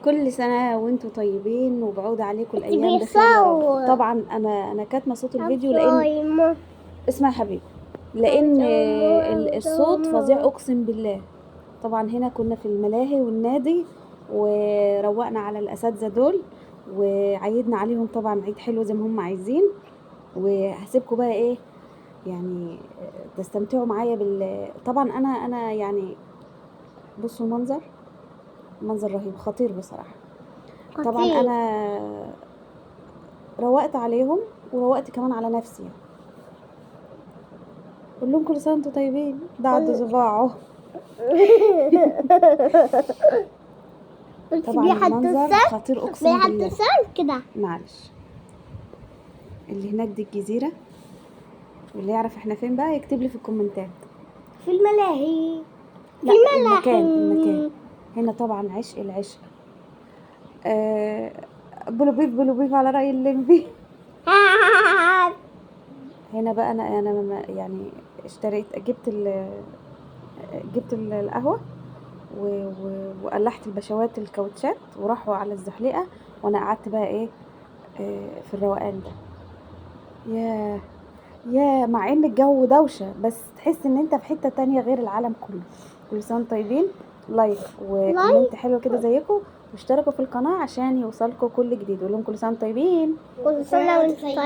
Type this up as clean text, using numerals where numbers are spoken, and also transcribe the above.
كل سنة وانتوا طيبين وبعود عليكم انت الأيام بخير يا رب. بيصور. طبعا أنا كاتمة صوت الفيديو لأن اسمع يا حبيبي، لأن الصوت فظيع أقسم بالله. طبعا هنا كنا في الملاهي والنادي وروقنا على الأساتذة دول وعيدنا عليهم طبعا عيد حلو زي ما هم عايزين. وهسيبكم بقى ايه يعني تستمتعوا معايا طبعا انا يعني بصوا منظر رهيب خطير بصراحة. طبعا انا روقت عليهم وروقت كمان على نفسي. قول لهم كل سنه وانتم طيبين. ده عد صباعه. طبعا المنظر خطير اقسم بالله. كده معلش، اللي هناك دي الجزيره، واللي يعرف احنا فين بقى يكتب لي في الكومنتات. في الملاهي. لا المكان هنا طبعا عشق العشق. بلو بيف على رأي الليمبي. هنا بقى انا يعني اشتريت جبت القهوة وقلحت البشوات الكاوتشات وراحوا على الزحليقة، وانا قعدت بقى ايه في الروقان ده. يا مع ان الجو دوشة بس تحس ان انت في حتة تانية غير العالم كله. كل سنة وانتم طيبين. لايك وكومنت حلو كده زيكم، واشتركوا في القناة عشان يوصلكم كل جديد. قول لهم كل سنة وانتم طيبين. كل سنة وانتم